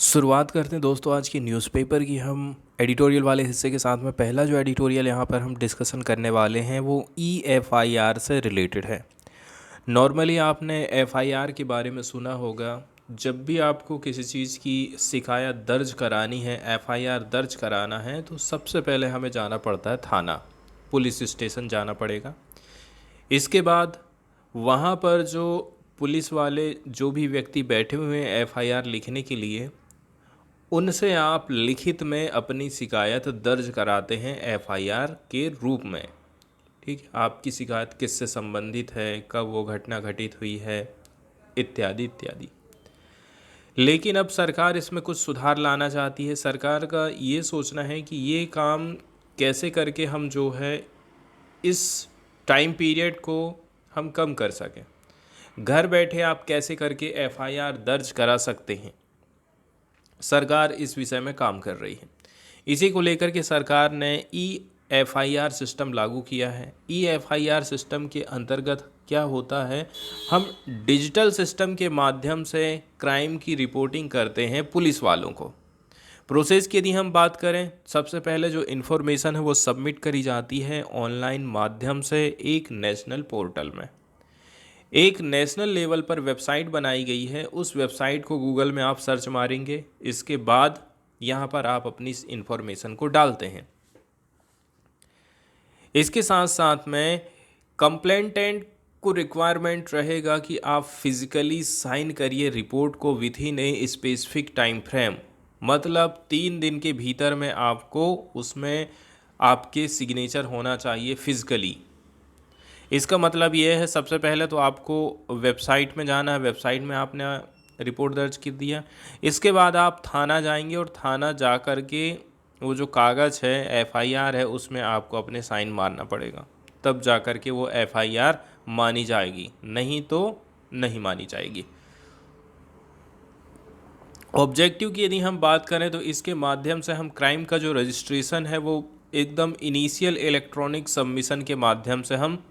शुरुआत करते हैं दोस्तों आज की न्यूज़पेपर की। हम एडिटोरियल वाले हिस्से के साथ में पहला जो एडिटोरियल यहाँ पर हम डिस्कशन करने वाले हैं वो EFIR से रिलेटेड है। नॉर्मली आपने FIR के बारे में सुना होगा। जब भी आपको किसी चीज़ की शिकायत दर्ज करानी है, FIR दर्ज कराना है, तो सबसे पहले हमें जाना पड़ता है थाना, पुलिस स्टेशन जाना पड़ेगा। इसके बाद वहाँ पर जो पुलिस वाले जो भी व्यक्ति बैठे हुए हैं FIR लिखने के लिए, उनसे आप लिखित में अपनी शिकायत दर्ज कराते हैं FIR के रूप में। ठीक है, आपकी शिकायत किससे संबंधित है, कब वो घटना घटित हुई है, इत्यादि इत्यादि। लेकिन अब सरकार इसमें कुछ सुधार लाना चाहती है। सरकार का ये सोचना है कि ये काम कैसे करके हम जो है इस टाइम पीरियड को हम कम कर सकें। घर बैठे आप कैसे करके FIR दर्ज करा सकते हैं, सरकार इस विषय में काम कर रही है। इसी को लेकर के सरकार ने EFIR सिस्टम लागू किया है। EFIR सिस्टम के अंतर्गत क्या होता है, हम डिजिटल सिस्टम के माध्यम से क्राइम की रिपोर्टिंग करते हैं पुलिस वालों को। प्रोसेस की यदि हम बात करें, सबसे पहले जो इन्फॉर्मेशन है वो सबमिट करी जाती है ऑनलाइन माध्यम से एक नेशनल पोर्टल में। एक नेशनल लेवल पर वेबसाइट बनाई गई है। उस वेबसाइट को गूगल में आप सर्च मारेंगे, इसके बाद यहाँ पर आप अपनी इन्फॉर्मेशन को डालते हैं। इसके साथ साथ में कंप्लेंटेंट को रिक्वायरमेंट रहेगा कि आप फिजिकली साइन करिए रिपोर्ट को with in a specific time frame, मतलब 3 दिन के भीतर में आपको उसमें आपके सिग्नेचर होना चाहिए फिजिकली। इसका मतलब ये है, सबसे पहले तो आपको वेबसाइट में जाना है, वेबसाइट में आपने रिपोर्ट दर्ज कर दिया। इसके बाद आप थाना जाएंगे और थाना जा कर के वो जो कागज़ है FIR है उसमें आपको अपने साइन मारना पड़ेगा, तब जा कर के वो FIR मानी जाएगी, नहीं तो नहीं मानी जाएगी। ऑब्जेक्टिव की यदि हम बात करें तो इसके माध्यम से हम क्राइम का जो रजिस्ट्रेशन है वो एकदम इनिशियल इलेक्ट्रॉनिक सबमिशन के माध्यम से हम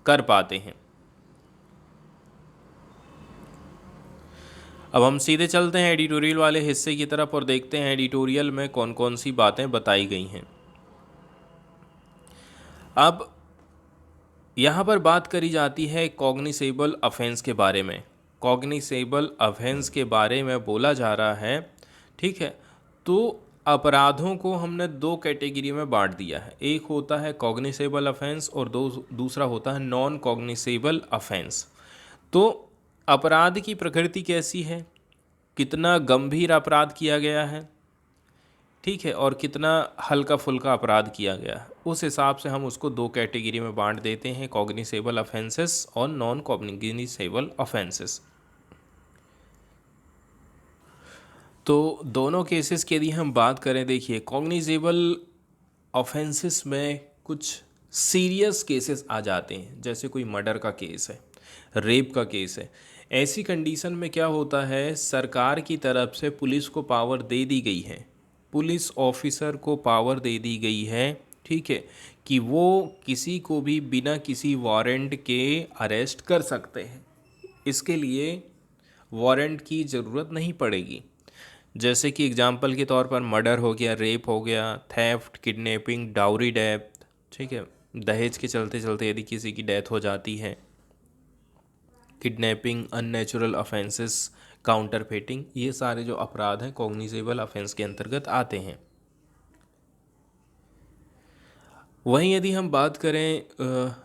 कर पाते हैं। अब हम सीधे चलते हैं एडिटोरियल वाले हिस्से की तरफ और देखते हैं एडिटोरियल में कौन कौन सी बातें बताई गई हैं। अब यहाँ पर बात करी जाती है कॉग्निसेबल ऑफेंस के बारे में। कॉग्निसेबल ऑफेंस के बारे में बोला जा रहा है, ठीक है। तो अपराधों को हमने 2 कैटेगरी में बांट दिया है। एक होता है कॉग्निसेबल ऑफेंस और दूसरा होता है नॉन कॉग्निसेबल ऑफेंस। तो अपराध की प्रकृति कैसी है, कितना गंभीर अपराध किया गया है, ठीक है, और कितना हल्का फुल्का अपराध किया गया है, उस हिसाब से हम उसको 2 कैटेगरी में बांट देते हैं, कॉग्निसेबल ऑफेंसेस और नॉन कॉग्निसेबल ऑफेंसेस। तो दोनों केसेस की यदि हम बात करें, देखिए कॉग्निसेबल ऑफेंसेस में कुछ सीरियस केसेस आ जाते हैं, जैसे कोई मर्डर का केस है, रेप का केस है। ऐसी कंडीशन में क्या होता है, सरकार की तरफ से पुलिस को पावर दे दी गई है, पुलिस ऑफिसर को पावर दे दी गई है, ठीक है, कि वो किसी को भी बिना किसी वारंट के अरेस्ट कर सकते हैं। इसके लिए वारंट की ज़रूरत नहीं पड़ेगी। जैसे कि एग्जांपल के तौर पर मर्डर हो गया, रेप हो गया, थेफ्ट, किडनैपिंग, डाउरी डेथ, ठीक है, दहेज के चलते चलते यदि किसी की डेथ हो जाती है, किडनैपिंग, अननेचुरल ऑफेंसेस, काउंटरफेटिंग, ये सारे जो अपराध हैं कॉग्निसेबल ऑफेंस के अंतर्गत आते हैं। वहीं यदि हम बात करें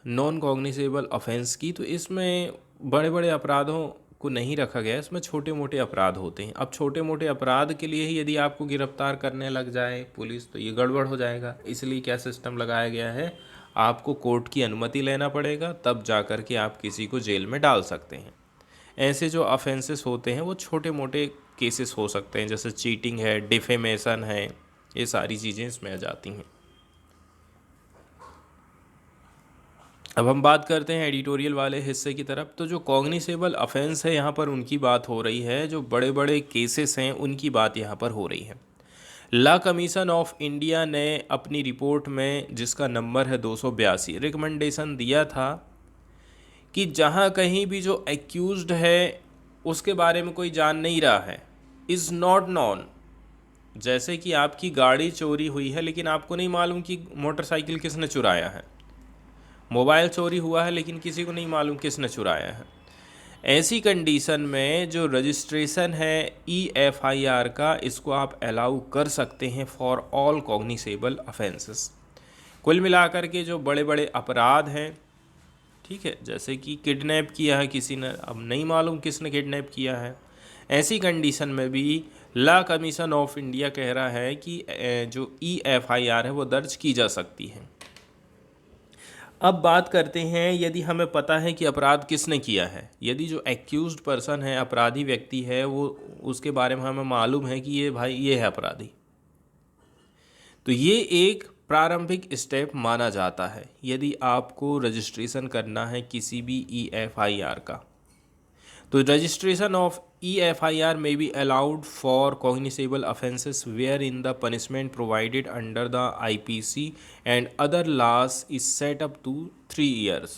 नॉन कॉग्निसेबल ऑफेंस की, तो इसमें बड़े बड़े अपराधों को नहीं रखा गया, इसमें छोटे मोटे अपराध होते हैं। अब छोटे मोटे अपराध के लिए ही यदि आपको गिरफ्तार करने लग जाए पुलिस, तो ये गड़बड़ हो जाएगा। इसलिए क्या सिस्टम लगाया गया है, आपको कोर्ट की अनुमति लेना पड़ेगा, तब जा कर के आप किसी को जेल में डाल सकते हैं। ऐसे जो ऑफेंसेस होते हैं वो छोटे मोटे केसेस हो सकते हैं, जैसे चीटिंग है, डिफेमेशन है, ये सारी चीज़ें इसमें आ जाती हैं। अब हम बात करते हैं एडिटोरियल वाले हिस्से की तरफ। तो जो कॉग्निसेबल ऑफेंस है यहाँ पर उनकी बात हो रही है, जो बड़े बड़े केसेस हैं उनकी बात यहाँ पर हो रही है। लॉ कमीशन ऑफ इंडिया ने अपनी रिपोर्ट में, जिसका नंबर है 282, रिकमेंडेशन दिया था कि जहाँ कहीं भी जो एक्यूज्ड है उसके बारे में कोई जान नहीं रहा है, इज़ नॉट नॉन, जैसे कि आपकी गाड़ी चोरी हुई है लेकिन आपको नहीं मालूम कि मोटरसाइकिल किसने चुराया है, मोबाइल चोरी हुआ है लेकिन किसी को नहीं मालूम किसने चुराया है। ऐसी कंडीशन में जो रजिस्ट्रेशन है EFIR का, इसको आप अलाउ कर सकते हैं फॉर ऑल कॉग्निसेबल ऑफेंसेस। कुल मिलाकर के जो बड़े बड़े अपराध हैं, ठीक है, जैसे कि किडनैप किया है किसी ने, अब नहीं मालूम किसने किडनैप किया है, ऐसी कंडीशन में भी लॉ कमीशन ऑफ इंडिया कह रहा है कि जो EFIR है वो दर्ज की जा सकती है। अब बात करते हैं, यदि हमें पता है कि अपराध किसने किया है, यदि जो एक्यूज्ड पर्सन है, अपराधी व्यक्ति है, वो उसके बारे में हमें मालूम है कि ये भाई ये है अपराधी, तो ये एक प्रारंभिक स्टेप माना जाता है यदि आपको रजिस्ट्रेशन करना है किसी भी EFIR का। तो registration of EFIR may be allowed for cognizable offences wherein the punishment provided under the IPC and other laws is set up to 3 years।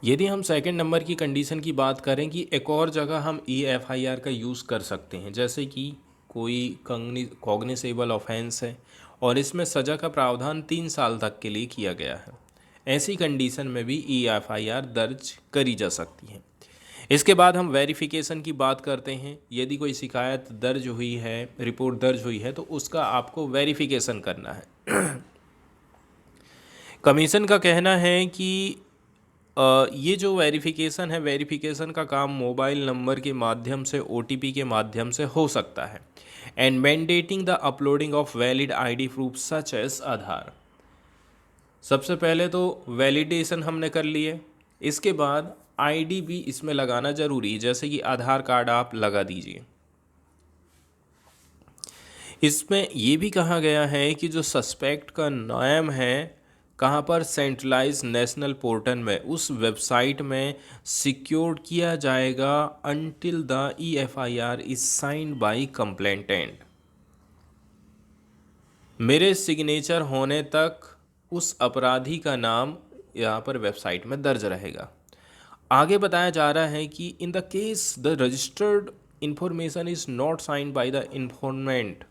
यदि हम सेकंड नंबर की कंडीशन की बात करें कि एक और जगह हम EFIR का यूज़ कर सकते हैं, जैसे कि कोई कॉग्निसेबल ऑफेंस है और इसमें सज़ा का प्रावधान 3 साल तक के लिए किया गया है, ऐसी कंडीशन में भी EFIR दर्ज करी जा सकती है। इसके बाद हम वेरिफिकेशन की बात करते हैं। यदि कोई शिकायत दर्ज हुई है, रिपोर्ट दर्ज हुई है, तो उसका आपको वेरिफिकेशन करना है। कमीशन का कहना है कि ये जो वेरिफिकेशन है, वेरिफिकेशन का काम मोबाइल नंबर के माध्यम से, OTP के माध्यम से हो सकता है, and mandating the uploading of valid ID proof such as Aadhaar. सबसे पहले तो वैलिडेशन हमने कर लिए, इसके बाद ID भी इसमें लगाना ज़रूरी है, जैसे कि आधार कार्ड आप लगा दीजिए। इसमें ये भी कहा गया है कि जो सस्पेक्ट का नाम है कहाँ पर, सेंट्रलाइज नेशनल पोर्टल में, उस वेबसाइट में सिक्योर किया जाएगा until the EFIR is signed by complainant. मेरे सिग्नेचर होने तक उस अपराधी का नाम यहाँ पर वेबसाइट में दर्ज रहेगा। आगे बताया जा रहा है कि in the case the registered information is not signed by the informant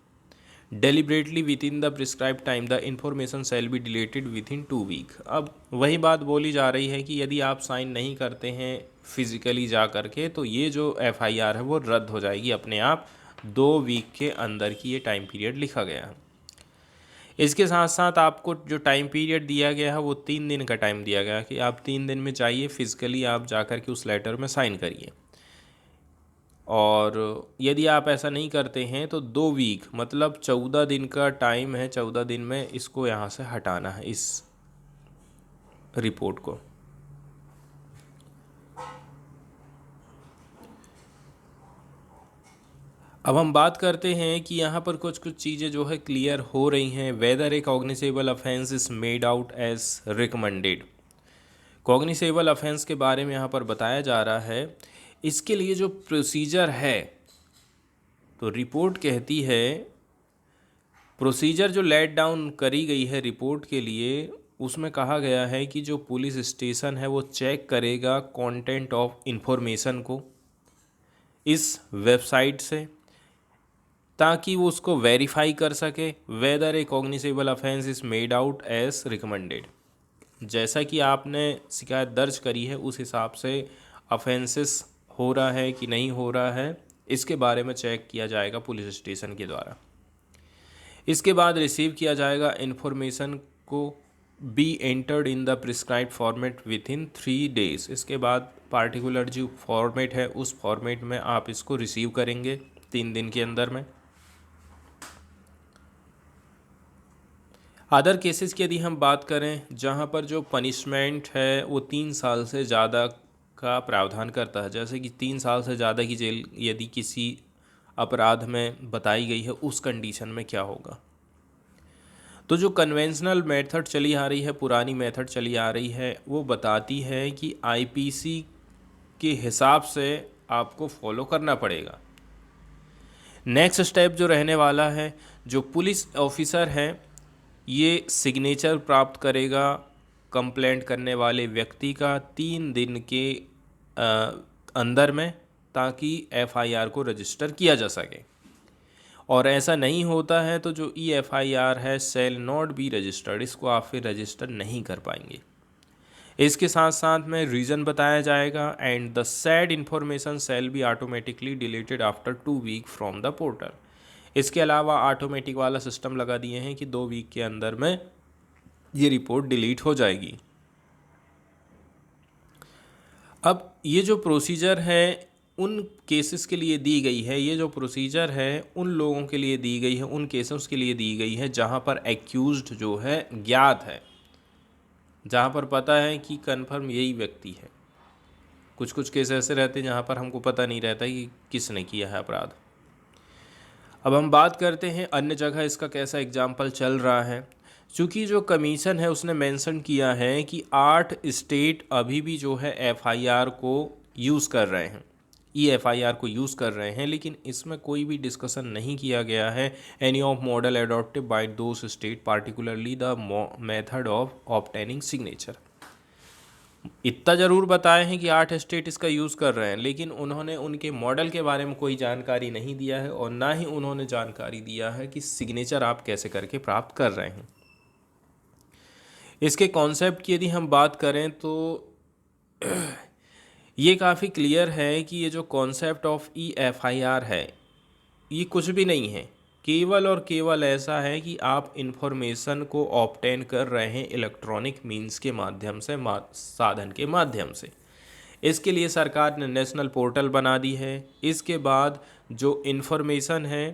deliberately within the prescribe time, the information shall be deleted within 2 week. अब वही बात बोली जा रही है कि यदि आप साइन नहीं करते हैं फिजिकली जा करके, तो ये जो FIR है वो रद्द हो जाएगी अपने आप। 2 वीक के अंदर की ये टाइम पीरियड लिखा गया है। इसके साथ साथ आपको जो टाइम पीरियड दिया गया है वो 3 दिन का टाइम दिया गया है कि आप 3 दिन में चाहिए फिजिकली आप जा कर के उस लेटर में साइन करिए, और यदि आप ऐसा नहीं करते हैं तो 2 वीक मतलब 14 दिन का टाइम है, 14 दिन में इसको यहाँ से हटाना है, इस रिपोर्ट को। अब हम बात करते हैं कि यहाँ पर कुछ कुछ चीज़ें जो है क्लियर हो रही हैं। Whether a cognisable offence is made out as recommended. Cognisable offence के बारे में यहाँ पर बताया जा रहा है, इसके लिए जो प्रोसीजर है, तो रिपोर्ट कहती है, प्रोसीजर जो लेट डाउन करी गई है रिपोर्ट के लिए, उसमें कहा गया है कि जो पुलिस स्टेशन है वो चेक करेगा कंटेंट ऑफ इंफॉर्मेशन को इस वेबसाइट से, ताकि वो उसको वेरीफाई कर सके whether a cognisable offence is made out as recommended. जैसा कि आपने शिकायत दर्ज करी है उस हिसाब से ऑफेंसेस हो रहा है कि नहीं हो रहा है, इसके बारे में चेक किया जाएगा पुलिस स्टेशन के द्वारा। इसके बाद रिसीव किया जाएगा इन्फॉर्मेशन को be entered in the prescribe format with in 3 days. इसके बाद पार्टिकुलर जो फॉर्मेट है उस फॉर्मेट में आप इसको रिसीव करेंगे 3 दिन के अंदर में। अदर केसेस की यदि हम बात करें, जहां पर जो पनिशमेंट है वो 3 साल से ज़्यादा का प्रावधान करता है, जैसे कि 3 साल से ज़्यादा की जेल यदि किसी अपराध में बताई गई है, उस कंडीशन में क्या होगा। तो जो कन्वेंशनल मेथड चली आ रही है, पुरानी मेथड चली आ रही है, वो बताती है कि IPC के हिसाब से आपको फॉलो करना पड़ेगा। नेक्स्ट स्टेप जो रहने वाला है, जो पुलिस ऑफिसर है ये सिग्नेचर प्राप्त करेगा कंप्लेंट करने वाले व्यक्ति का 3 दिन के अंदर में, ताकि एफआईआर को रजिस्टर किया जा सके। और ऐसा नहीं होता है तो जो EFIR है सेल नॉट बी रजिस्टर्ड, इसको आप फिर रजिस्टर नहीं कर पाएंगे। इसके साथ साथ में रीज़न बताया जाएगा, and the said information shall be automatically deleted after 2 week from the portal. इसके अलावा ऑटोमेटिक वाला सिस्टम लगा दिए हैं कि 2 वीक के अंदर में ये रिपोर्ट डिलीट हो जाएगी। अब ये जो प्रोसीजर है उन केसेस के लिए दी गई है, ये जो प्रोसीजर है उन लोगों के लिए दी गई है, उन केसेस के लिए दी गई है जहाँ पर एक्यूज्ड जो है ज्ञात है, जहाँ पर पता है कि कन्फर्म यही व्यक्ति है। कुछ कुछ केस ऐसे रहते हैं जहाँ पर हमको पता नहीं रहता कि किसने किया है अपराध। अब हम बात करते हैं अन्य जगह इसका कैसा एग्जाम्पल चल रहा है। चूँकि जो कमीशन है उसने मेंशन किया है कि 8 स्टेट अभी भी जो है एफआईआर को यूज़ कर रहे हैं, EFIR को यूज़ कर रहे हैं, लेकिन इसमें कोई भी डिस्कशन नहीं किया गया है any of model adopted by those state, particularly the method of obtaining signature. इतना ज़रूर बताए हैं कि 8 स्टेट इसका यूज़ कर रहे हैं, लेकिन उन्होंने उनके मॉडल के बारे में कोई जानकारी नहीं दिया है और ना ही उन्होंने जानकारी दिया है कि सिग्नेचर आप कैसे करके प्राप्त कर रहे हैं। इसके कॉन्सेप्ट की यदि हम बात करें तो ये काफ़ी क्लियर है कि ये जो कॉन्सेप्ट ऑफ EFIR है ये कुछ भी नहीं है, केवल और केवल ऐसा है कि आप इन्फॉर्मेशन को ऑब्टेन कर रहे हैं इलेक्ट्रॉनिक मींस के माध्यम से, साधन के माध्यम से। इसके लिए सरकार ने नेशनल पोर्टल बना दी है। इसके बाद जो इन्फॉर्मेशन है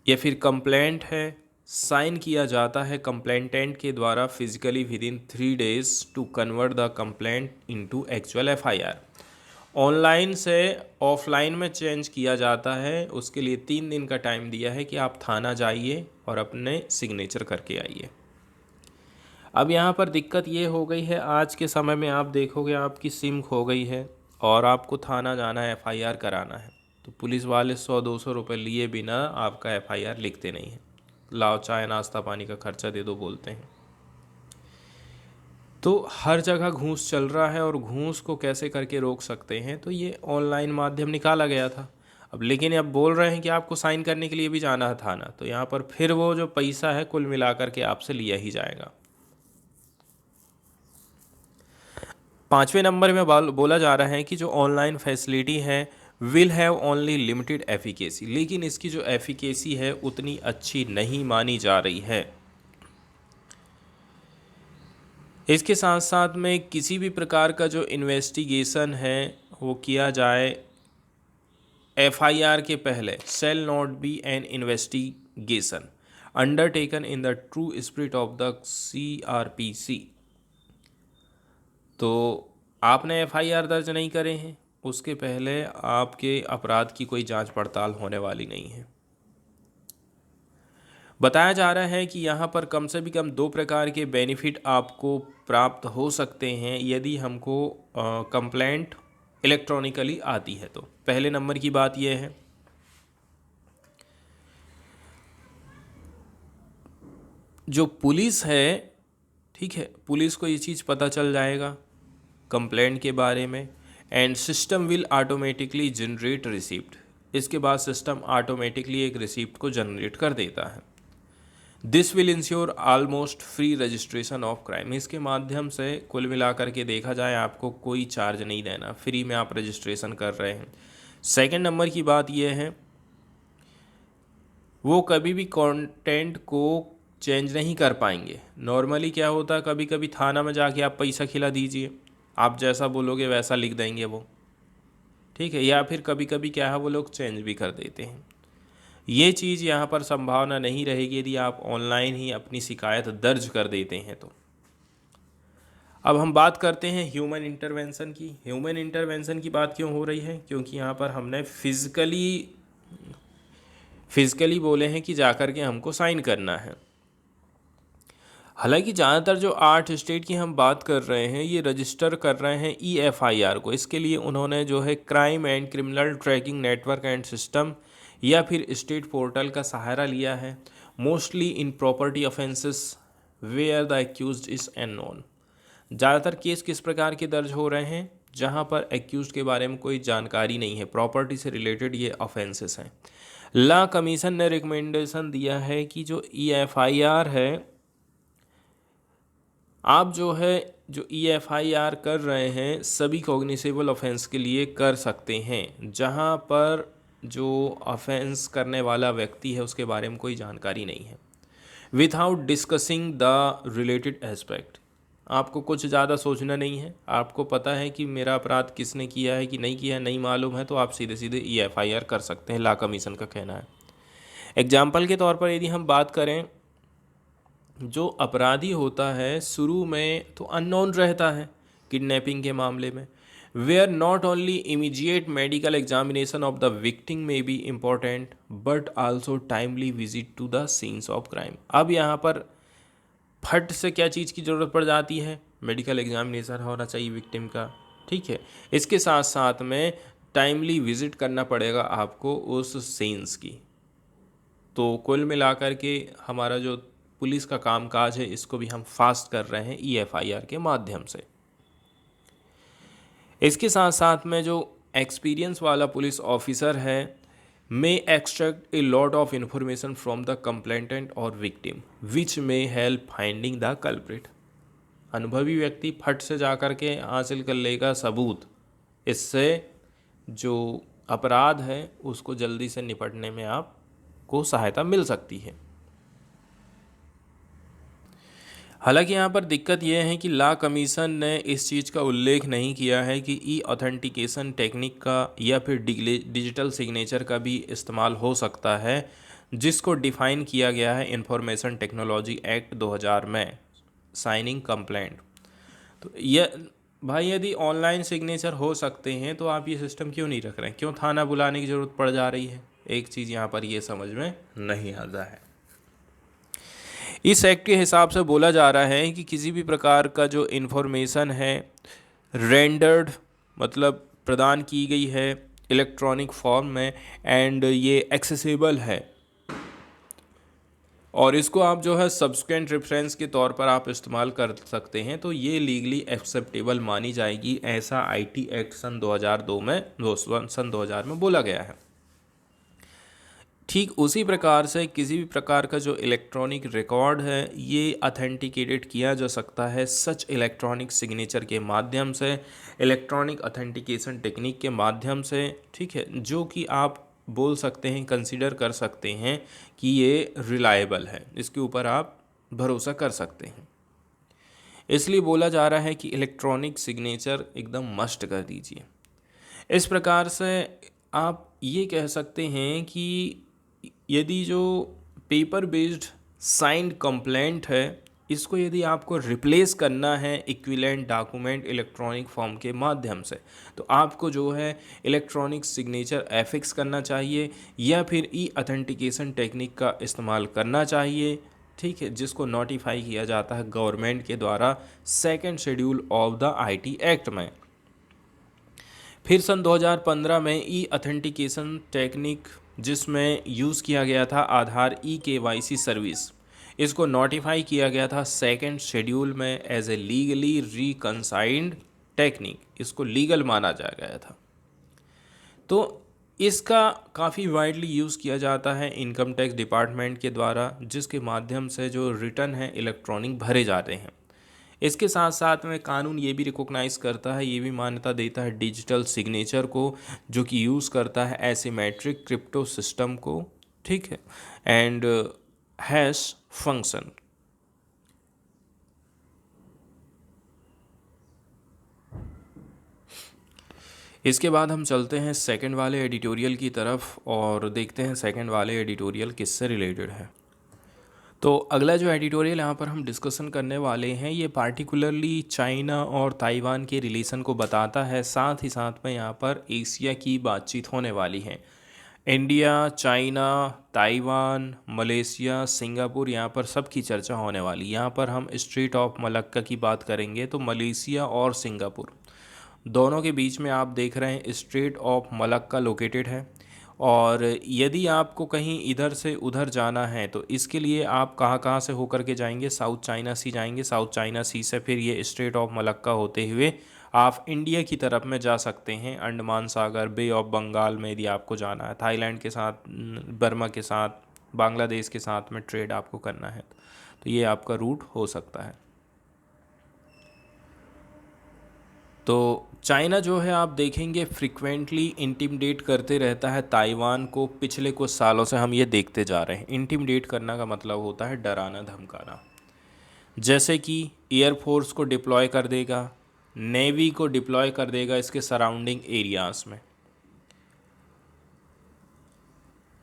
या फिर कंप्लेंट है, साइन किया जाता है कंप्लेंटेंट के द्वारा physically within 3 days to convert the complaint into actual FIR। Online से ऑफलाइन में चेंज किया जाता है, उसके लिए 3 दिन का टाइम दिया है कि आप थाना जाइए और अपने सिग्नेचर करके आइए। अब यहाँ पर दिक्कत ये हो गई है, आज के समय में आप देखोगे आपकी सिम खो गई है और आपको थाना जाना है, FIR कराना है, तो पुलिस वाले 100-200 रुपये लिए बिना आपका FIR लिखते नहीं हैं। लाओ चाय नाश्ता पानी का खर्चा दे दो बोलते हैं। तो हर जगह घूस चल रहा है और घूस को कैसे करके रोक सकते हैं, तो ये ऑनलाइन माध्यम निकाला गया था। अब लेकिन अब बोल रहे हैं कि आपको साइन करने के लिए भी जाना है थाना, तो यहाँ पर फिर वो जो पैसा है कुल मिलाकर के आपसे लिया ही जाएगा। 5वें नंबर में बोला जा रहा है कि जो ऑनलाइन फैसिलिटी है will have only limited efficacy, लेकिन इसकी जो एफिकेसी है उतनी अच्छी नहीं मानी जा रही है। इसके साथ साथ में किसी भी प्रकार का जो इन्वेस्टिगेशन है वो किया जाए FIR के पहले, shall not be an investigation undertaken in the true spirit of the CRPC। तो आपने FIR दर्ज नहीं करे हैं, उसके पहले आपके अपराध की कोई जांच पड़ताल होने वाली नहीं है। बताया जा रहा है कि यहाँ पर कम से भी कम 2 प्रकार के बेनिफिट आपको प्राप्त हो सकते हैं यदि हमको कंप्लेंट इलेक्ट्रॉनिकली आती है। तो पहले नंबर की बात यह है, जो पुलिस है, ठीक है, पुलिस को ये चीज़ पता चल जाएगा कंप्लेंट के बारे में, and system will automatically generate receipt. इसके बाद सिस्टम ऑटोमेटिकली एक रिसिप्ट को जनरेट कर देता है। This will ensure almost free registration of crime. इसके माध्यम से कुल मिलाकर के देखा जाए आपको कोई चार्ज नहीं देना, फ्री में आप रजिस्ट्रेशन कर रहे हैं। सेकंड नंबर की बात यह है, वो कभी भी कंटेंट को चेंज नहीं कर पाएंगे। नॉर्मली क्या होता है, कभी कभी थाना में जाके आप पैसा खिला दीजिए, आप जैसा बोलोगे वैसा लिख देंगे वो, ठीक है, या फिर कभी कभी क्या है वो लोग चेंज भी कर देते हैं। ये चीज़ यहाँ पर संभावना नहीं रहेगी यदि आप ऑनलाइन ही अपनी शिकायत दर्ज कर देते हैं तो। अब हम बात करते हैं ह्यूमन इंटरवेंशन की। ह्यूमन इंटरवेंशन की बात क्यों हो रही है, क्योंकि यहाँ पर हमने फिज़िकली बोले हैं कि जाकर के हमको साइन करना है। हालांकि ज़्यादातर जो 8 स्टेट की हम बात कर रहे हैं ये रजिस्टर कर रहे हैं EFIR को। इसके लिए उन्होंने जो है crime and criminal tracking network and system या फिर स्टेट पोर्टल का सहारा लिया है, mostly in property offences where the accused is unknown. ज़्यादातर केस किस प्रकार के दर्ज हो रहे हैं, जहां पर एक्यूज्ड के बारे में कोई जानकारी नहीं है, प्रॉपर्टी से रिलेटेड ये ऑफेंसेस हैं। लॉ कमीशन ने रिकमेंडेशन दिया है कि जो EFIR है, आप जो EFIR कर रहे हैं सभी कॉग्निसेबल ऑफेंस के लिए कर सकते हैं, जहां पर जो ऑफेंस करने वाला व्यक्ति है उसके बारे में कोई जानकारी नहीं है। Without discussing the related aspect, आपको कुछ ज़्यादा सोचना नहीं है, आपको पता है कि मेरा अपराध किसने किया है कि नहीं किया है, नहीं मालूम है, तो आप सीधे सीधे EFIR कर सकते हैं, लॉ कमीशन का कहना है। एग्जाम्पल के तौर पर यदि हम बात करें, जो अपराधी होता है शुरू में तो अननोन रहता है किडनैपिंग के मामले में, where not only immediate medical examination of the victim may be important but also timely visit to the scenes of crime. अब यहाँ पर फट से क्या चीज़ की ज़रूरत पड़ जाती है, मेडिकल एग्जामिनेशन होना चाहिए विक्टिम का, ठीक है। इसके साथ साथ में टाइमली विजिट करना पड़ेगा आपको उस सीन्स की। तो कुल मिलाकर के हमारा जो पुलिस का कामकाज है इसको भी हम फास्ट कर रहे हैं EFIR के माध्यम से। इसके साथ साथ में जो एक्सपीरियंस वाला पुलिस ऑफिसर है may extract a lot of information from the complainant और victim which may help finding the culprit. अनुभवी व्यक्ति फट से जाकर के हासिल कर लेगा सबूत, इससे जो अपराध है उसको जल्दी से निपटने में आपको सहायता मिल सकती है। हालांकि यहाँ पर दिक्कत यह है कि लॉ कमीशन ने इस चीज़ का उल्लेख नहीं किया है कि ऑथेंटिकेशन टेक्निक का या फिर डिजिटल सिग्नेचर का भी इस्तेमाल हो सकता है, जिसको डिफ़ाइन किया गया है इंफॉर्मेशन टेक्नोलॉजी एक्ट 2000 में, साइनिंग कंप्लेंट। तो यह भाई यदि ऑनलाइन सिग्नेचर हो सकते हैं तो आप ये सिस्टम क्यों नहीं रख रहे हैं, क्यों थाना बुलाने की ज़रूरत पड़ जा रही है? एक चीज़ यहाँ पर ये समझ में नहीं आता है। इस एक्ट के हिसाब से बोला जा रहा है कि किसी भी प्रकार का जो इन्फॉर्मेशन है रेंडर्ड मतलब प्रदान की गई है इलेक्ट्रॉनिक फॉर्म में एंड ये एक्सेसिबल है, और इसको आप जो है सब्सिक्वेंट रेफरेंस के तौर पर आप इस्तेमाल कर सकते हैं, तो ये लीगली एक्सेप्टेबल मानी जाएगी, ऐसा IT एक्ट सन 2000 में बोला गया है। ठीक उसी प्रकार से किसी भी प्रकार का जो इलेक्ट्रॉनिक रिकॉर्ड है ये अथेंटिकेटेड किया जा सकता है सच इलेक्ट्रॉनिक सिग्नेचर के माध्यम से, इलेक्ट्रॉनिक अथेंटिकेशन टेक्निक के माध्यम से, ठीक है, जो कि आप बोल सकते हैं, कंसीडर कर सकते हैं कि ये रिलायबल है, इसके ऊपर आप भरोसा कर सकते हैं। इसलिए बोला जा रहा है कि इलेक्ट्रॉनिक सिग्नेचर एकदम मस्ट कर दीजिए। इस प्रकार से आप ये कह सकते हैं कि यदि जो पेपर बेस्ड साइंड कंप्लेंट है इसको यदि आपको रिप्लेस करना है इक्विवेलेंट डॉक्यूमेंट इलेक्ट्रॉनिक फॉर्म के माध्यम से, तो आपको जो है इलेक्ट्रॉनिक सिग्नेचर एफिक्स करना चाहिए या फिर ऑथेंटिकेशन टेक्निक का इस्तेमाल करना चाहिए, ठीक है, जिसको नोटिफाई किया जाता है गवर्नमेंट के द्वारा second schedule of the IT act में। फिर सन 2015 में ऑथेंटिकेशन टेक्निक जिसमें यूज़ किया गया था आधार KYC सर्विस, इसको नोटिफाई किया गया था सेकंड शेड्यूल में as a legally recognised technique, इसको लीगल माना जा गया था। तो इसका काफ़ी वाइडली यूज़ किया जाता है इनकम टैक्स डिपार्टमेंट के द्वारा, जिसके माध्यम से जो रिटर्न है इलेक्ट्रॉनिक भरे जाते हैं। इसके साथ साथ में कानून ये भी रिकॉग्नाइज़ करता है, ये भी मान्यता देता है डिजिटल सिग्नेचर को, जो कि यूज़ करता है एसिमेट्रिक क्रिप्टो सिस्टम को, ठीक है, एंड हैश फंक्शन। इसके बाद हम चलते हैं सेकंड वाले एडिटोरियल की तरफ और देखते हैं सेकंड वाले एडिटोरियल किससे रिलेटेड है। तो अगला जो एडिटोरियल यहाँ पर हम डिस्कशन करने वाले हैं ये पार्टिकुलरली चाइना और ताइवान के रिलेशन को बताता है, साथ ही साथ में यहाँ पर एशिया की बातचीत होने वाली है। India, China, Taiwan, Malaysia, Singapore, यहाँ पर सब की चर्चा होने वाली। यहाँ पर हम स्ट्रेट ऑफ मलक्का की बात करेंगे, तो मलेशिया और सिंगापुर दोनों के बीच में आप देख रहे हैं स्ट्रेट ऑफ मलक्का लोकेटेड है, और यदि आपको कहीं इधर से उधर जाना है तो इसके लिए आप कहाँ से होकर के जाएंगे, साउथ चाइना सी जाएंगे, साउथ चाइना सी से फिर ये स्ट्रेट ऑफ मलक्का होते हुए आप इंडिया की तरफ में जा सकते हैं, अंडमान सागर, बे ऑफ बंगाल में यदि आपको जाना है, थाईलैंड के साथ, बर्मा के साथ, बांग्लादेश के साथ में ट्रेड आपको करना है, तो ये आपका रूट हो सकता है। तो चाइना जो है आप देखेंगे फ्रिक्वेंटली इंटिमिडेट करते रहता है ताइवान को। पिछले कुछ सालों से हम ये देखते जा रहे हैं। इंटिमिडेट करना का मतलब होता है डराना धमकाना, जैसे कि एयरफोर्स को डिप्लॉय कर देगा, नेवी को डिप्लॉय कर देगा इसके सराउंडिंग एरियाज़ में।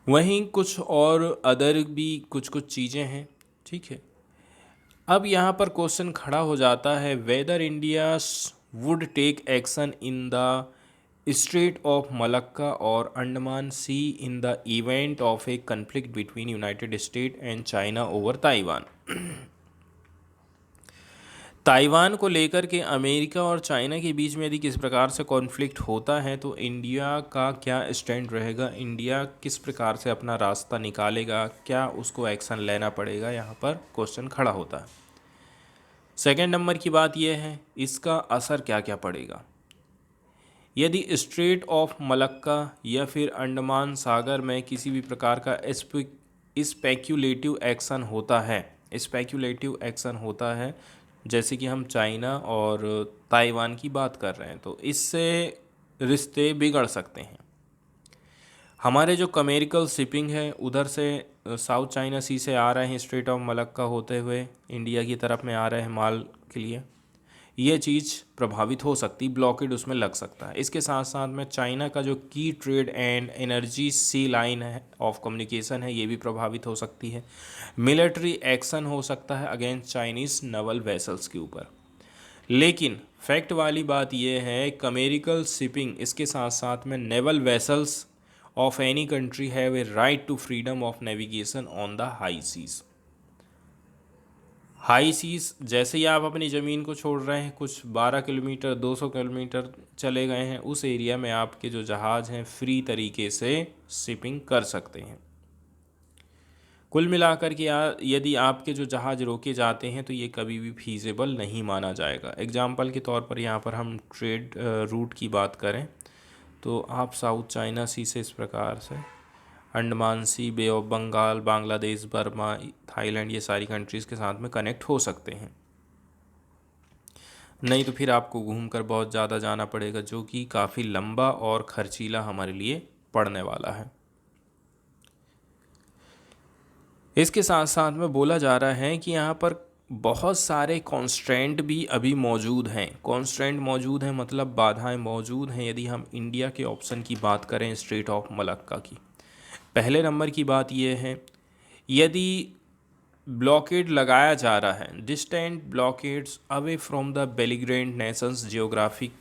वहीं कुछ और अदर भी कुछ कुछ चीज़ें हैं, ठीक है। अब यहाँ पर क्वेश्चन खड़ा हो जाता है, whether India would take action in the strait of Malacca और Andaman sea in the event of a conflict between United State and China over Taiwan. Taiwan को लेकर के अमेरिका और चाइना के बीच में यदि किस प्रकार से कॉन्फ्लिक्ट होता है तो इंडिया का क्या स्टैंड रहेगा, इंडिया किस प्रकार से अपना रास्ता निकालेगा, क्या उसको एक्शन लेना पड़ेगा, यहाँ पर क्वेश्चन खड़ा होता है। सेकेंड नंबर की बात यह है इसका असर क्या क्या पड़ेगा। यदि स्ट्रेट ऑफ मलक्का या फिर अंडमान सागर में किसी भी प्रकार का स्पेक्यूलेटिव एक्शन होता है, जैसे कि हम चाइना और ताइवान की बात कर रहे हैं, तो इससे रिश्ते बिगड़ सकते हैं। हमारे जो कमेरिकल शिपिंग है उधर से साउथ चाइना सी से आ रहे हैं, स्ट्रेट ऑफ मलक्का होते हुए इंडिया की तरफ में आ रहे हैं माल के लिए, ये चीज़ प्रभावित हो सकती, ब्लॉकेड उसमें लग सकता है। इसके साथ साथ में चाइना का जो की trade and energy sea line है ऑफ कम्युनिकेशन है, ये भी प्रभावित हो सकती है। मिलिट्री एक्शन हो सकता है अगेंस्ट चाइनीज़ नवल वेसल्स के ऊपर। लेकिन फैक्ट वाली बात यह है, कमेरिकल शिपिंग इसके साथ साथ में naval vessels of any country have a right to freedom of navigation on the high seas. High seas जैसे ही आप अपनी ज़मीन को छोड़ रहे हैं, कुछ 12 किलोमीटर 200 किलोमीटर चले गए हैं, उस एरिया में आपके जो जहाज़ हैं फ्री तरीके से शिपिंग कर सकते हैं। कुल मिलाकर के यदि आपके जो जहाज़ रोके जाते हैं तो ये कभी भी फीजेबल नहीं माना जाएगा। एग्जाम्पल के तौर पर यहाँ पर हम ट्रेड रूट की बात करें तो आप साउथ चाइना सी से इस प्रकार से Andaman sea, bay of Bengal, Bangladesh, Burma, Thailand, ये सारी कंट्रीज़ के साथ में कनेक्ट हो सकते हैं। नहीं तो फिर आपको घूमकर बहुत ज़्यादा जाना पड़ेगा, जो कि काफ़ी लंबा और खर्चीला हमारे लिए पड़ने वाला है। इसके साथ साथ में बोला जा रहा है कि यहाँ पर बहुत सारे कॉन्स्ट्रेंट भी अभी मौजूद हैं। कॉन्स्ट्रेंट मौजूद हैं मतलब बाधाएं मौजूद हैं। यदि हम इंडिया के ऑप्शन की बात करें स्ट्रेट ऑफ मलक्का की, पहले नंबर की बात यह है, यदि ब्लॉकेड लगाया जा रहा है, distant blockades away from the belligerent nations geographic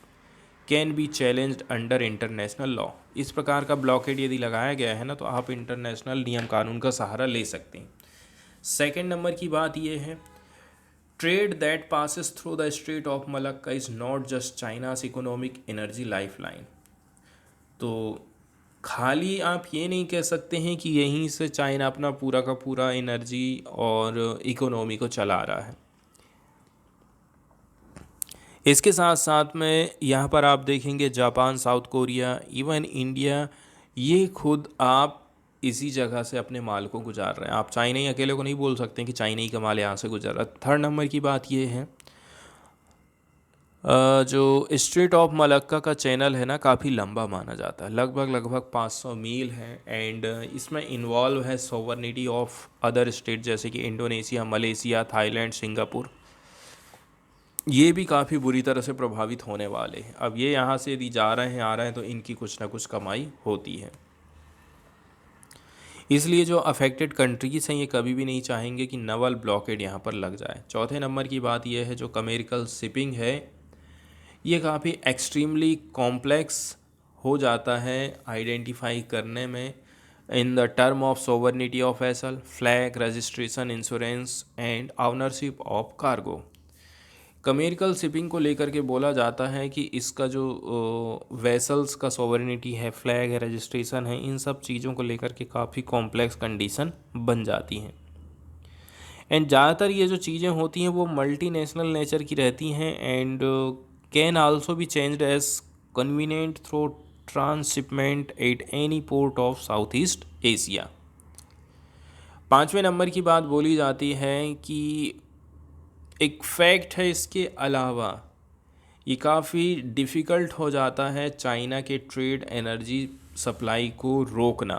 can be challenged under international law. इस प्रकार का ब्लॉकेड यदि लगाया गया है ना, तो आप इंटरनेशनल नियम कानून का सहारा ले सकते हैं। सेकेंड नंबर की बात यह है, trade that passes through the strait of Malacca is not just China's economic energy life line. तो खाली आप ये नहीं कह सकते हैं कि यहीं से चाइना अपना पूरा का पूरा एनर्जी और इकोनॉमी को चला रहा है। इसके साथ साथ में यहाँ पर आप देखेंगे Japan, south Korea, even India, ये खुद आप इसी जगह से अपने माल को गुजार रहे हैं। आप चाइना ही अकेले को नहीं बोल सकते कि चाइना ही का माल यहाँ से गुजर रहा है। थर्ड नंबर की बात ये है, जो स्ट्रेट ऑफ मलक्का का चैनल है ना, काफ़ी लंबा माना जाता है, लगभग 500 मील है। एंड इसमें इन्वॉल्व है सोवरनिटी ऑफ अदर स्टेट जैसे कि इंडोनेशिया, मलेशिया, थाईलैंड, सिंगापुर, ये भी काफ़ी बुरी तरह से प्रभावित होने वाले हैं। अब ये यहाँ से यदि जा रहे हैं आ रहे हैं तो इनकी कुछ ना कुछ कमाई होती है। इसलिए जो अफेक्टेड कंट्रीज़ हैं ये कभी भी नहीं चाहेंगे कि नवल ब्लॉकेड यहाँ पर लग जाए। चौथे नंबर की बात यह है, जो कमेरिकल शिपिंग है ये काफ़ी एक्सट्रीमली कॉम्प्लेक्स हो जाता है आइडेंटिफाई करने में, in the term of sovereignty of vessel, flag, registration, insurance and ownership of cargo. Commercial shipping को लेकर के बोला जाता है कि इसका जो वेसल्स का सोवरनिटी है, फ्लैग है, रजिस्ट्रेशन है, इन सब चीज़ों को लेकर के काफ़ी कॉम्प्लेक्स कंडीशन बन जाती हैं। एंड ज़्यादातर ये जो चीज़ें होती हैं वो मल्टीनेशनल नेचर की रहती हैं। And can also be changed as convenient through transshipment at any port of South East Asia. 5वें नंबर की बात बोली जाती है कि एक फैक्ट है इसके अलावा ये काफ़ी डिफ़िकल्ट हो जाता है चाइना के ट्रेड एनर्जी सप्लाई को रोकना।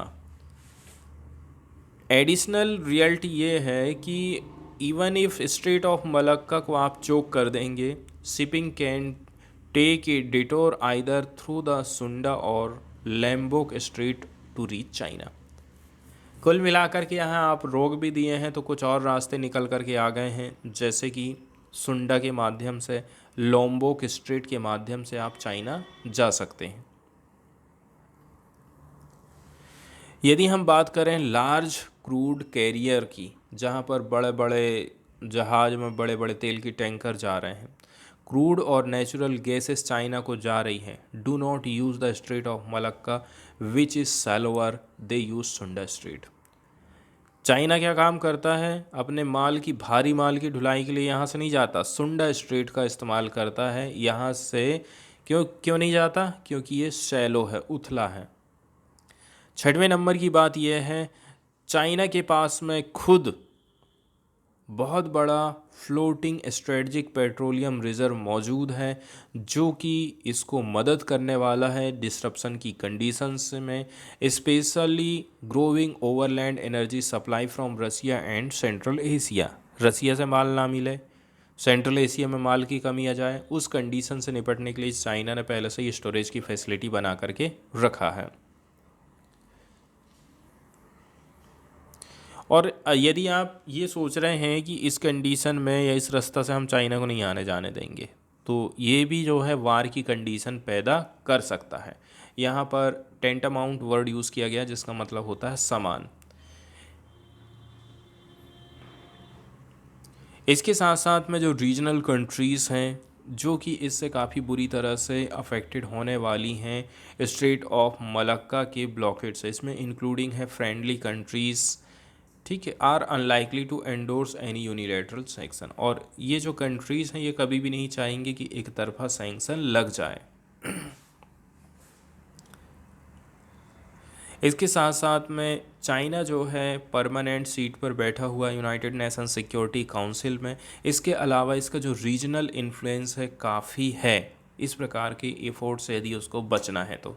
एडिशनल रियलिटी ये है कि even if strait of Malacca को आप चोक कर देंगे, shipping can take a detour either through the Sunda और Lombok strait to reach China. कुल मिलाकर के यहाँ आप रोक भी दिए हैं तो कुछ और रास्ते निकल कर के आ गए हैं, जैसे कि सुंडा के माध्यम से, लोम्बोक स्ट्रेट के माध्यम से आप चाइना जा सकते हैं। यदि हम बात करें लार्ज क्रूड कैरियर की, जहाँ पर बड़े बड़े जहाज़ में बड़े बड़े तेल की टैंकर जा रहे हैं, क्रूड और नेचुरल गैसेस चाइना को जा रही हैं, do not use the strait of Malacca which is shallower, they use Sunda strait. China क्या काम करता है, अपने माल की भारी माल की ढुलाई के लिए यहाँ से नहीं जाता, सुंडा स्ट्रेट का इस्तेमाल करता है। यहाँ से क्यों क्यों नहीं जाता? क्योंकि ये शैलो है, उथला है। 6वें नंबर की बात यह है, चाइना के पास में खुद बहुत बड़ा फ्लोटिंग स्ट्रेटजिक पेट्रोलियम रिजर्व मौजूद है, जो कि इसको मदद करने वाला है डिस्रप्शन की कंडीशंस में, especially growing overland energy supply from Russia and Central Asia. Russia से माल ना मिले, सेंट्रल एशिया में माल की कमी आ जाए, उस कंडीशन से निपटने के लिए चाइना ने पहले से ही स्टोरेज की फैसिलिटी बना करके रखा है। और यदि आप ये सोच रहे हैं कि इस कंडीशन में या इस रास्ता से हम चाइना को नहीं आने जाने देंगे, तो ये भी जो है वार की कंडीशन पैदा कर सकता है। यहाँ पर टेंटामाउंट वर्ड यूज़ किया गया, जिसका मतलब होता है समान। इसके साथ साथ में जो रीजनल कंट्रीज़ हैं जो कि इससे काफ़ी बुरी तरह से अफेक्टेड होने वाली हैं स्ट्रेट ऑफ मलक्का के ब्लॉकेट से, इसमें इंक्लूडिंग है फ्रेंडली कंट्रीज़, ठीक है, are unlikely to endorse any unilateral sanction. और ये जो कंट्रीज़ हैं ये कभी भी नहीं चाहेंगे कि एक तरफा सैंक्शन लग जाए। इसके साथ साथ में चाइना जो है परमानेंट सीट पर बैठा हुआ यूनाइटेड नेशन सिक्योरिटी काउंसिल में। इसके अलावा इसका जो रीजनल इन्फ्लुएंस है काफ़ी है, इस प्रकार के एफर्ट से यदि उसको बचना है तो।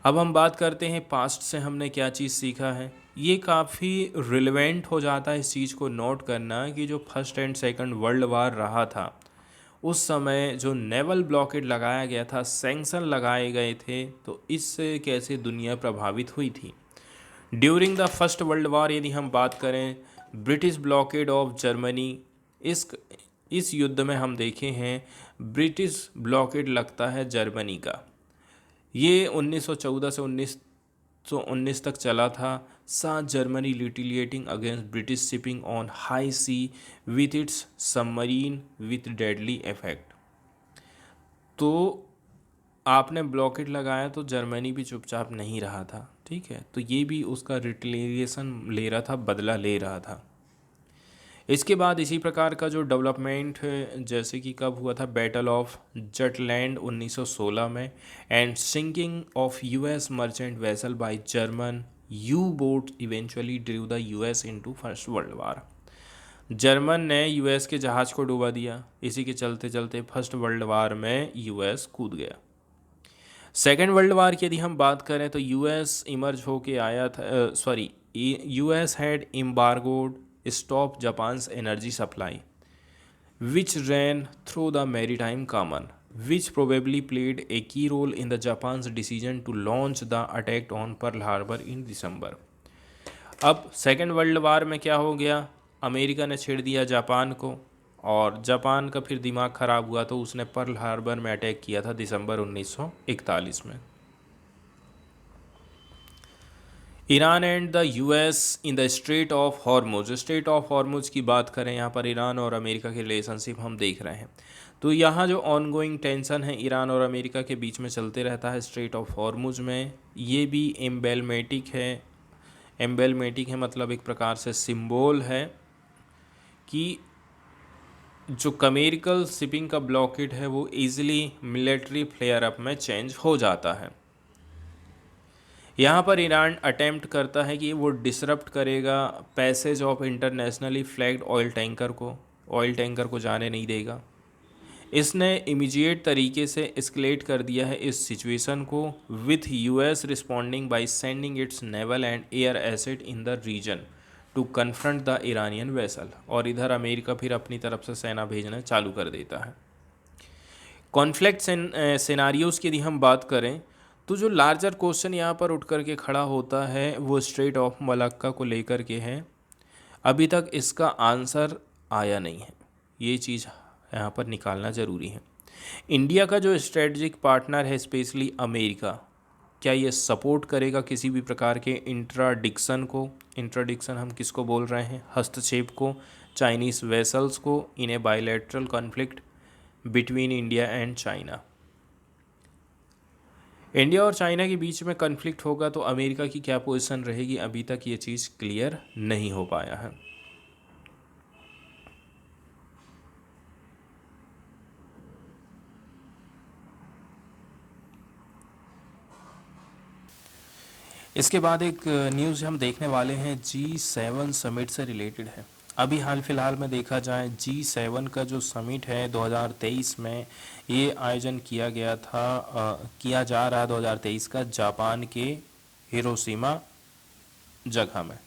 अब हम बात करते हैं पास्ट से हमने क्या चीज़ सीखा है। ये काफ़ी रिलेवेंट हो जाता है इस चीज़ को नोट करना कि जो first and second world war रहा था, उस समय जो नेवल ब्लॉकेड लगाया गया था, सैंक्शन लगाए गए थे, तो इससे कैसे दुनिया प्रभावित हुई थी। ड्यूरिंग द फर्स्ट वर्ल्ड वार यदि हम बात करें, ब्रिटिश ब्लॉकेड ऑफ जर्मनी, इस युद्ध में हम देखे हैं ब्रिटिश ब्लॉकेड लगता है जर्मनी का। ये 1914 से 1919 तक चला था। साथ Germany retaliating against British shipping on high sea with its submarine with deadly effect. तो आपने ब्लॉकेट लगाया तो जर्मनी भी चुपचाप नहीं रहा था, ठीक है, तो ये भी उसका रिटेलिएशन ले रहा था, बदला ले रहा था। इसके बाद इसी प्रकार का जो डेवलपमेंट है, जैसे कि कब हुआ था, बैटल ऑफ जटलैंड 1916 में, and sinking of US merchant vessel by German U boat eventually drove the US into first world war. German ने यूएस के जहाज़ को डुबा दिया, इसी के चलते चलते फर्स्ट वर्ल्ड वार में यूएस कूद गया। सेकेंड वर्ल्ड वार की यदि हम बात करें तो यूएस इमर्ज होके आया था, US had embargoed stop Japan's energy supply, which ran through the maritime common, which probably played a key role in the Japan's decision to launch the attack on Pearl Harbor in December। अब second world war में क्या हो गया, America ने छेड़ दिया Japan को, और जापान का फिर दिमाग ख़राब हुआ तो उसने पर्ल हार्बर में अटैक किया था दिसंबर 1941 में। Iran and the US in the strait of Hormuz. Straight of Hormuz की बात करें, यहाँ पर ईरान और अमेरिका के रिलेशनशिप हम देख रहे हैं, तो यहाँ जो ऑनगोइंग टेंशन है ईरान और अमेरिका के बीच में चलते रहता है स्ट्रेट ऑफ हॉर्मुज में। ये भी एम्बेलमेटिक है। एम्बेलमेटिक है मतलब एक प्रकार से सिंबल है कि जो कमर्शियल शिपिंग का ब्लॉकेट है वो इजीली मिलिट्री फ्लेयर अप में चेंज हो जाता है। यहाँ पर ईरान अटेम्प्ट करता है कि वो डिसरप्ट करेगा passage of internationally flagged oil tanker को जाने नहीं देगा। इसने इमीडिएट तरीके से एस्केलेट कर दिया है इस सिचुएशन को, with US responding by sending its naval and air asset in the region to confront the Iranian vessel. और इधर अमेरिका फिर अपनी तरफ से सेना भेजना चालू कर देता है। कॉन्फ्लिक्ट सिनारियोज़ की यदि हम बात करें तो जो लार्जर क्वेश्चन यहाँ पर उठ कर के खड़ा होता है वो स्ट्रेट ऑफ मलक्का को लेकर के है। अभी तक इसका आंसर आया नहीं है, ये चीज़ यहाँ पर निकालना ज़रूरी है। इंडिया का जो स्ट्रेटजिक पार्टनर है स्पेशली अमेरिका, क्या ये सपोर्ट करेगा किसी भी प्रकार के इंट्राडिक्शन को? इंट्राडिक्शन हम किसको बोल रहे हैं? हस्तक्षेप को, चाइनीज़ वेसल्स को, in a bilateral conflict between India and China. India और चाइना के बीच में कॉन्फ्लिक्ट होगा तो अमेरिका की क्या पोजीशन रहेगी, अभी तक ये चीज़ क्लियर नहीं हो पाया है। इसके बाद एक न्यूज़ हम देखने वाले हैं G7 समिट से रिलेटेड है। अभी हाल फिलहाल में देखा जाए G7 का जो समिट है 2023 में ये आयोजन किया गया था, किया जा रहा है 2023 का जापान के हिरोशिमा जगह में।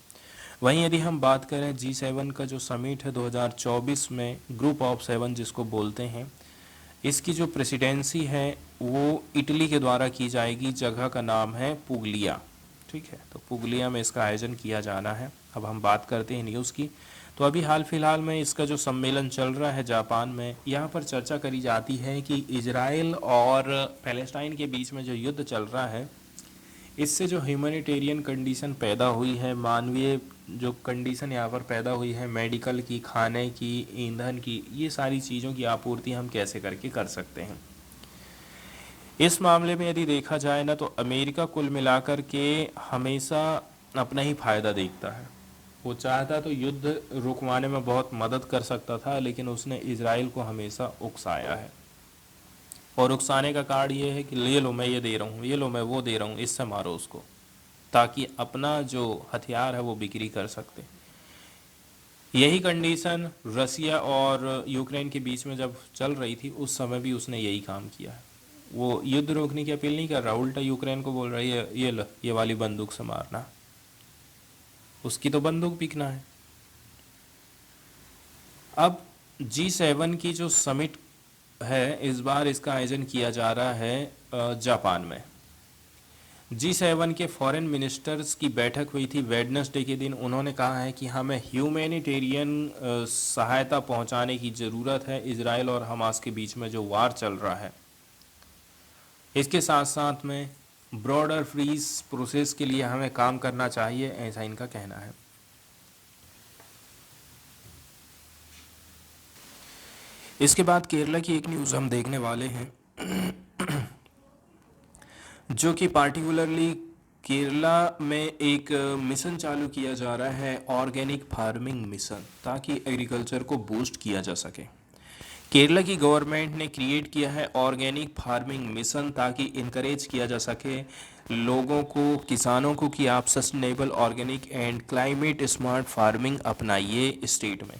वहीं यदि हम बात करें G7 का जो समिट है 2024 में ग्रुप ऑफ 7 जिसको बोलते हैं, इसकी जो प्रेसिडेंसी है वो इटली के द्वारा की जाएगी। जगह का नाम है पुगलिया। ठीक है, तो पुगलिया में इसका आयोजन किया जाना है। अब हम बात करते हैं न्यूज़ की। तो अभी हाल फिलहाल में इसका जो सम्मेलन चल रहा है जापान में, यहाँ पर चर्चा करी जाती है कि इजराइल और पैलेस्टाइन के बीच में जो युद्ध चल रहा है, इससे जो ह्यूमैनिटेरियन कंडीशन पैदा हुई है, मानवीय जो कंडीशन यहाँ पर पैदा हुई है, मेडिकल की, खाने की, ईंधन की, ये सारी चीज़ों की आपूर्ति हम कैसे करके कर सकते हैं। इस मामले में यदि देखा जाए ना तो अमेरिका कुल मिलाकर के हमेशा अपना ही फ़ायदा देखता है। वो चाहता तो युद्ध रुकवाने में बहुत मदद कर सकता था, लेकिन उसने इजराइल को हमेशा उकसाया है। और उकसाने का कारण ये है कि ले लो मैं ये दे रहा हूँ, ये लो मैं वो दे रहा हूँ, इससे मारो उसको, ताकि अपना जो हथियार है वो बिक्री कर सकते। यही कंडीशन रसिया और यूक्रेन के बीच में जब चल रही थी उस समय भी उसने यही काम किया है। वो युद्ध रोकने की अपील नहीं कर रहा, उल्टा यूक्रेन को बोल रहा है ये लो, ये वाली बंदूक से मारना, उसकी तो बंदूक बिकना है। अब G7 की जो समिट है इस बार इसका आयोजन किया जा रहा है जापान में। G7 के फॉरेन मिनिस्टर्स की बैठक हुई थी वेडनेसडे के दिन। उन्होंने कहा है कि हमें ह्यूमैनिटेरियन सहायता पहुंचाने की ज़रूरत है इजराइल और हमास के बीच में जो वार चल रहा है। इसके साथ साथ में ब्रॉडर फ्रीज प्रोसेस के लिए हमें काम करना चाहिए, ऐसा इनका कहना है। इसके बाद केरला की एक न्यूज़ हम देखने वाले हैं जो कि पार्टिकुलरली केरला में एक मिशन चालू किया जा रहा है, ऑर्गेनिक फार्मिंग मिशन, ताकि एग्रीकल्चर को बूस्ट किया जा सके। केरला की गवर्नमेंट ने क्रिएट किया है ऑर्गेनिक फार्मिंग मिशन, ताकि इनकरेज किया जा सके लोगों को, किसानों को, कि आप sustainable organic and climate smart farming अपनाइए स्टेट में।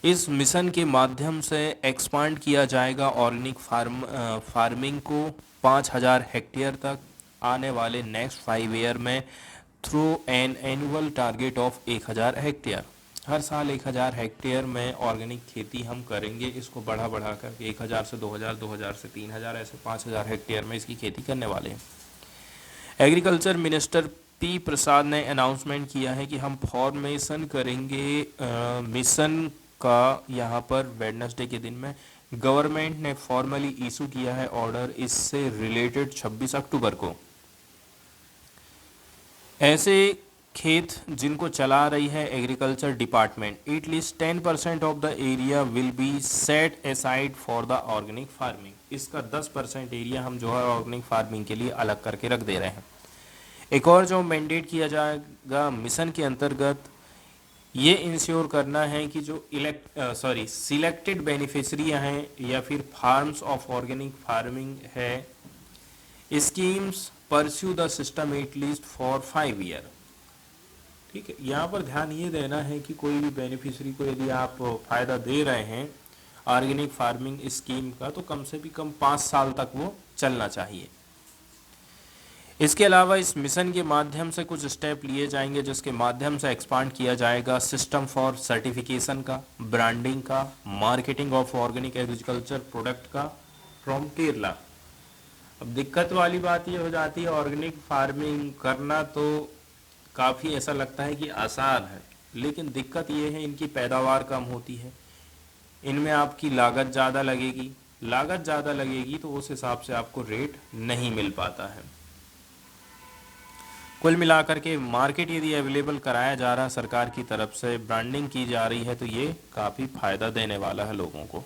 इस मिशन के माध्यम से एक्सपांड किया जाएगा ऑर्गेनिक फार्मिंग को 5000 हेक्टेयर तक आने वाले नेक्स्ट 5 ईयर में, through an annual target of 1000 hectare. हर साल 1000 हेक्टेयर में ऑर्गेनिक खेती हम करेंगे। इसको बढ़ा कर 1000 से 2000, 2000 से 3000, ऐसे 5000 हेक्टेयर में इसकी खेती करने वाले हैं। एग्रीकल्चर मिनिस्टर पी प्रसाद ने अनाउंसमेंट किया है कि हम फॉर्मेशन करेंगे मिशन का। यहाँ पर वेडनेसडे के दिन में गवर्नमेंट ने फॉर्मली इशू किया है ऑर्डर इससे रिलेटेड 26 अक्टूबर को। ऐसे खेत जिनको चला रही है agriculture department, at least 10% of the area will be set aside for the organic farming. इसका 10% एरिया हम जो है ऑर्गेनिक फार्मिंग के लिए अलग करके रख दे रहे हैं। एक और जो मैंडेट किया जाएगा मिशन के अंतर्गत, ये इंश्योर करना है कि जो सिलेक्टेड बेनिफिशरी हैं या फिर फार्म्स ऑफ ऑर्गेनिक फार्मिंग है, schemes pursue the system at least for 5 year. ठीक है, यहाँ पर ध्यान ये देना है कि कोई भी बेनिफिशरी को यदि आप फ़ायदा दे रहे हैं ऑर्गेनिक फार्मिंग स्कीम का, तो कम से भी कम 5 साल तक वो चलना चाहिए। इसके अलावा इस मिशन के माध्यम से कुछ स्टेप लिए जाएंगे जिसके माध्यम से एक्सपांड किया जाएगा सिस्टम फॉर सर्टिफिकेशन का, ब्रांडिंग का, marketing of organic agriculture product का फ्रॉम केरला। अब दिक्कत वाली बात ये हो जाती है, ऑर्गेनिक फार्मिंग करना तो काफ़ी ऐसा लगता है कि आसान है, लेकिन दिक्कत ये है इनकी पैदावार कम होती है, इनमें आपकी लागत ज़्यादा लगेगी तो उस हिसाब से आपको रेट नहीं मिल पाता है। कुल मिलाकर के मार्केट यदि अवेलेबल कराया जा रहा है सरकार की तरफ से, ब्रांडिंग की जा रही है, तो ये काफ़ी फ़ायदा देने वाला है लोगों को।